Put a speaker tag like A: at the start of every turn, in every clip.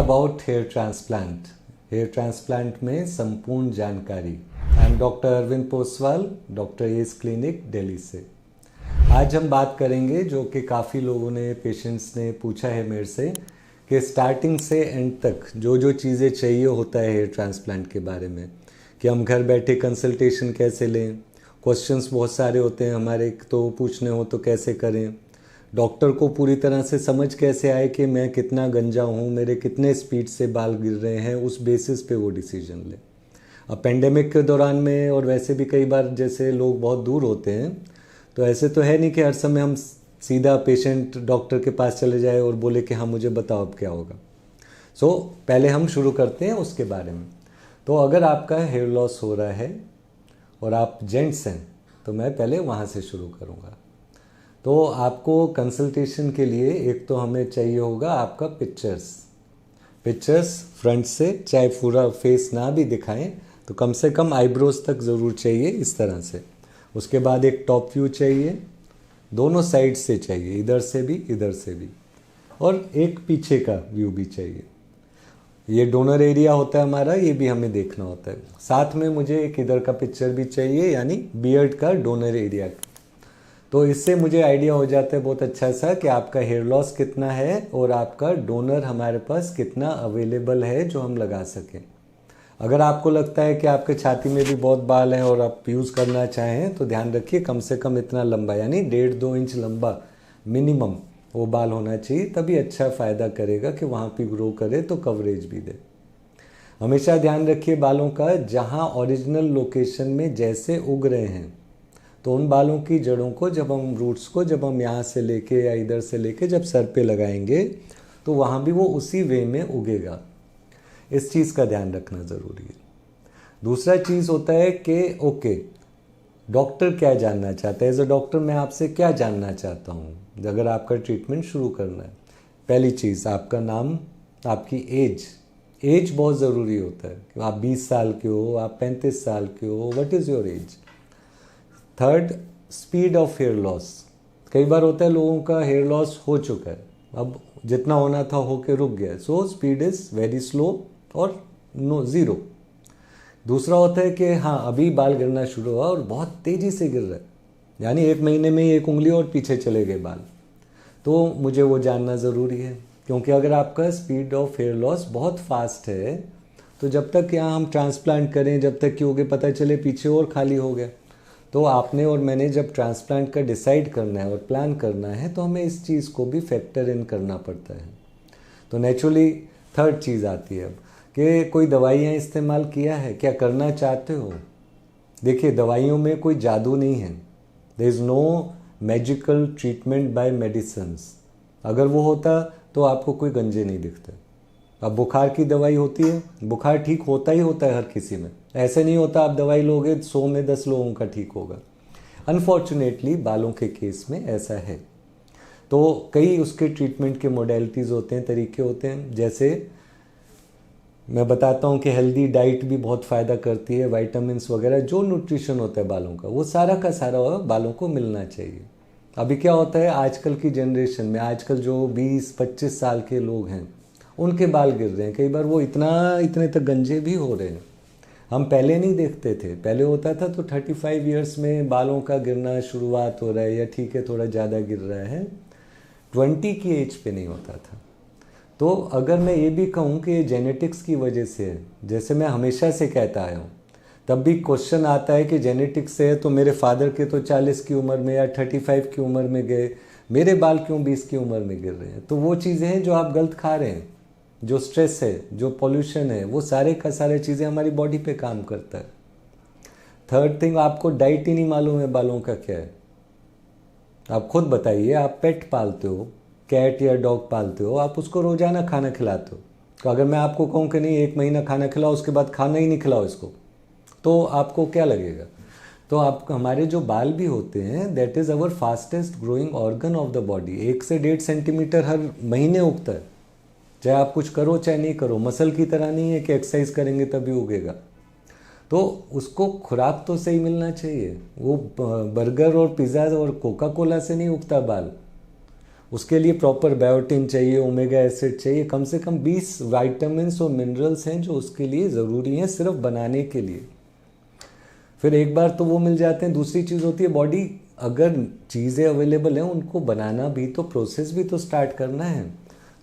A: About hair transplant. Hair transplant में संपूर्ण जानकारी। I am doctor Arvind Poswal, doctor A's clinic Delhi से। आज हम बात करेंगे जो कि काफ़ी लोगों ने, पेशेंट्स ने पूछा है मेरे से कि स्टार्टिंग से एंड तक जो जो चीज़ें चाहिए होता है हेयर ट्रांसप्लांट के बारे में, कि हम घर बैठे कंसल्टेशन कैसे लें। क्वेश्चंस बहुत सारे होते हैं हमारे, तो पूछने हो तो कैसे करें, डॉक्टर को पूरी तरह से समझ कैसे आए कि मैं कितना गंजा हूँ, मेरे कितने स्पीड से बाल गिर रहे हैं, उस बेसिस पे वो डिसीजन ले। अब पेंडेमिक के दौरान में और वैसे भी कई बार जैसे लोग बहुत दूर होते हैं, तो ऐसे तो है नहीं कि हर समय हम सीधा पेशेंट डॉक्टर के पास चले जाए और बोले कि हाँ मुझे बताओ अब क्या होगा। पहले हम शुरू करते हैं उसके बारे में। तो अगर आपका हेयर लॉस हो रहा है और आप जेंट्स हैं तो मैं पहले वहाँ से शुरू करूँगा। तो आपको कंसल्टेशन के लिए एक तो हमें चाहिए होगा आपका पिक्चर्स फ्रंट से, चाहे पूरा फेस ना भी दिखाएं तो कम से कम आईब्रोज तक ज़रूर चाहिए इस तरह से। उसके बाद एक टॉप व्यू चाहिए, दोनों साइड से चाहिए, इधर से भी इधर से भी, और एक पीछे का व्यू भी चाहिए। ये डोनर एरिया होता है हमारा, ये भी हमें देखना होता है। साथ में मुझे एक इधर का पिक्चर भी चाहिए, यानी बियर्ड का, डोनर एरिया का। तो इससे मुझे आइडिया हो जाता है बहुत अच्छा सा कि आपका हेयर लॉस कितना है और आपका डोनर हमारे पास कितना अवेलेबल है जो हम लगा सकें। अगर आपको लगता है कि आपके छाती में भी बहुत बाल हैं और आप यूज़ करना चाहें तो ध्यान रखिए कम से कम इतना लंबा, यानी 1.5-2 इंच लंबा मिनिमम वो बाल होना चाहिए, तभी अच्छा फ़ायदा करेगा कि वहाँ पे ग्रो करे तो कवरेज भी दे। हमेशा ध्यान रखिए बालों का, जहाँ ओरिजिनल लोकेशन में जैसे उग रहे हैं तो उन बालों की जड़ों को, जब हम रूट्स को, जब हम यहाँ से लेके या इधर से लेके जब सर पे लगाएंगे तो वहाँ भी वो उसी वे में उगेगा। इस चीज़ का ध्यान रखना ज़रूरी है। दूसरा चीज़ होता है कि ओके, डॉक्टर क्या जानना चाहता है। एज अ डॉक्टर मैं आपसे क्या जानना चाहता हूँ अगर आपका ट्रीटमेंट शुरू करना है। पहली चीज़ आपका नाम, आपकी एज बहुत ज़रूरी होता है। आप 20 साल के हो, आप 35 साल के हो, what is your age. Third, speed of hair loss. कई बार होता है लोगों का हेयर लॉस हो चुका है, अब जितना होना था होके रुक गया, so speed is very slow और नो ज़ीरो। दूसरा होता है कि हाँ अभी बाल गिरना शुरू हुआ और बहुत तेज़ी से गिर रहा है, यानी 1 महीने में ही 1 उंगली और पीछे चले गए बाल, तो मुझे वो जानना ज़रूरी है। क्योंकि अगर आपका स्पीड ऑफ हेयर लॉस बहुत फास्ट है तो जब तक यहाँ हम ट्रांसप्लांट करें, जब तक कि होगे पता चले पीछे और खाली हो गया, तो आपने और मैंने जब ट्रांसप्लांट का डिसाइड करना है और प्लान करना है तो हमें इस चीज़ को भी फैक्टर इन करना पड़ता है। तो नेचुरली थर्ड चीज़ आती है अब कि कोई दवाइयाँ इस्तेमाल किया है, क्या करना चाहते हो। देखिए दवाइयों में कोई जादू नहीं है, there is no magical treatment by medicines. अगर वो होता तो आपको कोई गंजे नहीं दिखते। अब बुखार की दवाई होती है, बुखार ठीक होता ही होता है हर किसी में, ऐसे नहीं होता आप दवाई लोगे 100 में 10 लोगों का ठीक होगा। अनफॉर्चुनेटली बालों के केस में ऐसा है। तो कई उसके ट्रीटमेंट के मोडेलिटीज़ होते हैं, तरीके होते हैं। जैसे मैं बताता हूँ कि हेल्दी डाइट भी बहुत फ़ायदा करती है, वाइटामिन्स वगैरह, जो न्यूट्रिशन होता है बालों का वो सारा का सारा बालों को मिलना चाहिए। अभी क्या होता है आजकल की जनरेशन में, आजकल जो 20-25 साल के लोग हैं उनके बाल गिर रहे हैं, कई बार वो इतने तक गंजे भी हो रहे हैं। हम पहले नहीं देखते थे, पहले होता था तो 35 ईयर्स में बालों का गिरना शुरुआत हो रहा है, या ठीक है थोड़ा ज़्यादा गिर रहा है, 20 की एज पे नहीं होता था। तो अगर मैं ये भी कहूँ कि जेनेटिक्स की वजह से है, जैसे मैं हमेशा से कहता आया हूँ, तब भी क्वेश्चन आता है कि जेनेटिक्स से है तो मेरे फादर के तो 40 की उम्र में या 35 की उम्र में गए, मेरे बाल क्यों 20 की उम्र में गिर रहे हैं। तो वो चीज़ें हैं जो आप गलत खा रहे हैं, जो स्ट्रेस है, जो पॉल्यूशन है, वो सारे का सारे चीज़ें हमारी बॉडी पे काम करता है। थर्ड थिंग, आपको डाइट ही नहीं मालूम है बालों का क्या है। आप खुद बताइए, आप पेट पालते हो, कैट या डॉग पालते हो, आप उसको रोज़ाना खाना खिलाते हो, तो अगर मैं आपको कहूँ कि नहीं 1 महीना खाना खिलाओ उसके बाद खाना ही नहीं खिलाओ इसको, तो आपको क्या लगेगा। तो आप, हमारे जो बाल भी होते हैं, that is our fastest growing organ of the body. 1 से 1.5 सेंटीमीटर हर महीने उगता है, चाहे आप कुछ करो चाहे नहीं करो। मसल की तरह नहीं है कि एक्सरसाइज करेंगे तभी उगेगा। तो उसको खुराक तो सही मिलना चाहिए। वो बर्गर और पिज़्ज़ा और कोका कोला से नहीं उगता बाल, उसके लिए प्रॉपर बायोटिन चाहिए, ओमेगा एसिड चाहिए, कम से कम 20 वाइटामिन और मिनरल्स हैं जो उसके लिए ज़रूरी हैं सिर्फ बनाने के लिए। फिर एक बार तो वो मिल जाते हैं, दूसरी चीज़ होती है बॉडी अगर चीज़ें अवेलेबल हैं उनको बनाना भी तो, प्रोसेस भी तो स्टार्ट करना है,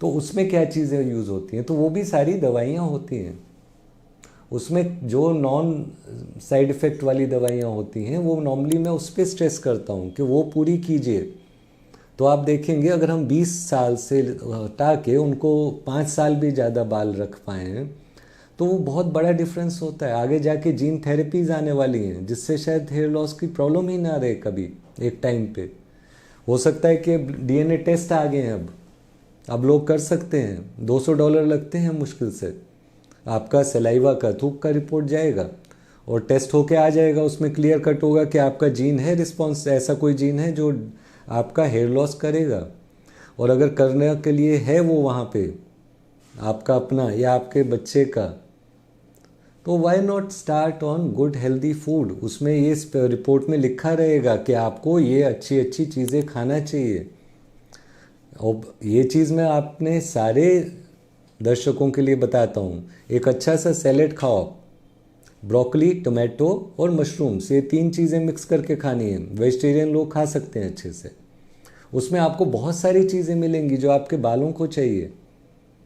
A: तो उसमें क्या चीज़ें यूज़ होती हैं, तो वो भी सारी दवाइयाँ होती हैं। उसमें जो नॉन साइड इफ़ेक्ट वाली दवाइयाँ होती हैं वो नॉर्मली मैं उस पर स्ट्रेस करता हूँ कि वो पूरी कीजिए। तो आप देखेंगे अगर हम 20 साल से हटा के उनको 5 साल भी ज़्यादा बाल रख पाए हैं तो वो बहुत बड़ा डिफरेंस होता है। आगे जाके जीन थेरेपीज़ आने वाली हैं जिससे शायद हेयर लॉस की प्रॉब्लम ही ना रहे कभी एक टाइम पे। हो सकता है कि डीएनए टेस्ट आ गए हैं, अब लोग कर सकते हैं, $200 लगते हैं मुश्किल से, आपका सलाइवा का थूक का रिपोर्ट जाएगा और टेस्ट होके आ जाएगा, उसमें क्लियर कट होगा कि आपका जीन है रिस्पॉन्स, ऐसा कोई जीन है जो आपका हेयर लॉस करेगा। और अगर करने के लिए है वो वहाँ पे आपका अपना या आपके बच्चे का, तो why not start on good healthy food. उसमें ये रिपोर्ट में लिखा रहेगा कि आपको ये अच्छी अच्छी चीज़ें खाना चाहिए। और ये चीज़ मैं आपने सारे दर्शकों के लिए बताता हूँ, एक अच्छा सा सैलेड खाओ, ब्रोकली, टोमेटो और मशरूम्स, ये 3 चीज़ें मिक्स करके खानी है। वेजिटेरियन लोग खा सकते हैं अच्छे से, उसमें आपको बहुत सारी चीज़ें मिलेंगी जो आपके बालों को चाहिए।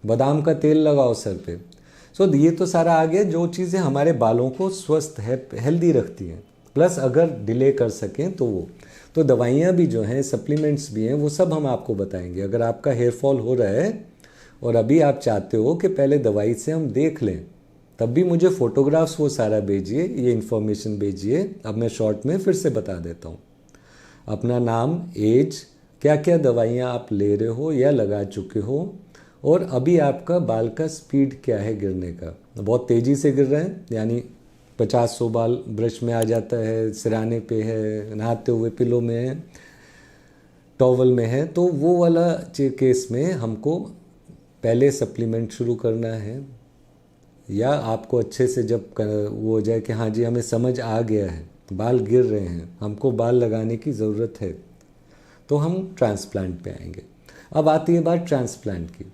A: बादाम का तेल लगाओ सर पे। सो ये तो सारा आ गया जो चीज़ें हमारे बालों को स्वस्थ है हेल्दी रखती हैं, प्लस अगर डिले कर सकें तो वो तो दवाइयाँ भी जो हैं, सप्लीमेंट्स भी हैं, वो सब हम आपको बताएंगे। अगर आपका हेयर फॉल हो रहा है और अभी आप चाहते हो कि पहले दवाई से हम देख लें, तब भी मुझे फ़ोटोग्राफ्स वो सारा भेजिए, ये इन्फॉर्मेशन भेजिए। अब मैं शॉर्ट में फिर से बता देता हूँ, अपना नाम, एज, क्या क्या दवाइयाँ आप ले रहे हो या लगा चुके हो, और अभी आपका बाल का स्पीड क्या है गिरने का। बहुत तेज़ी से गिर रहा है यानी 50-100 बाल ब्रश में आ जाता है, सिराने पे है, नहाते हुए पिलो में है, टॉवल में है, तो वो वाला केस में हमको पहले सप्लीमेंट शुरू करना है। या आपको अच्छे से जब वो हो जाए कि हाँ जी हमें समझ आ गया है, बाल गिर रहे हैं, हमको बाल लगाने की ज़रूरत है, तो हम ट्रांसप्लांट पे आएंगे। अब आती है बात ट्रांसप्लांट की।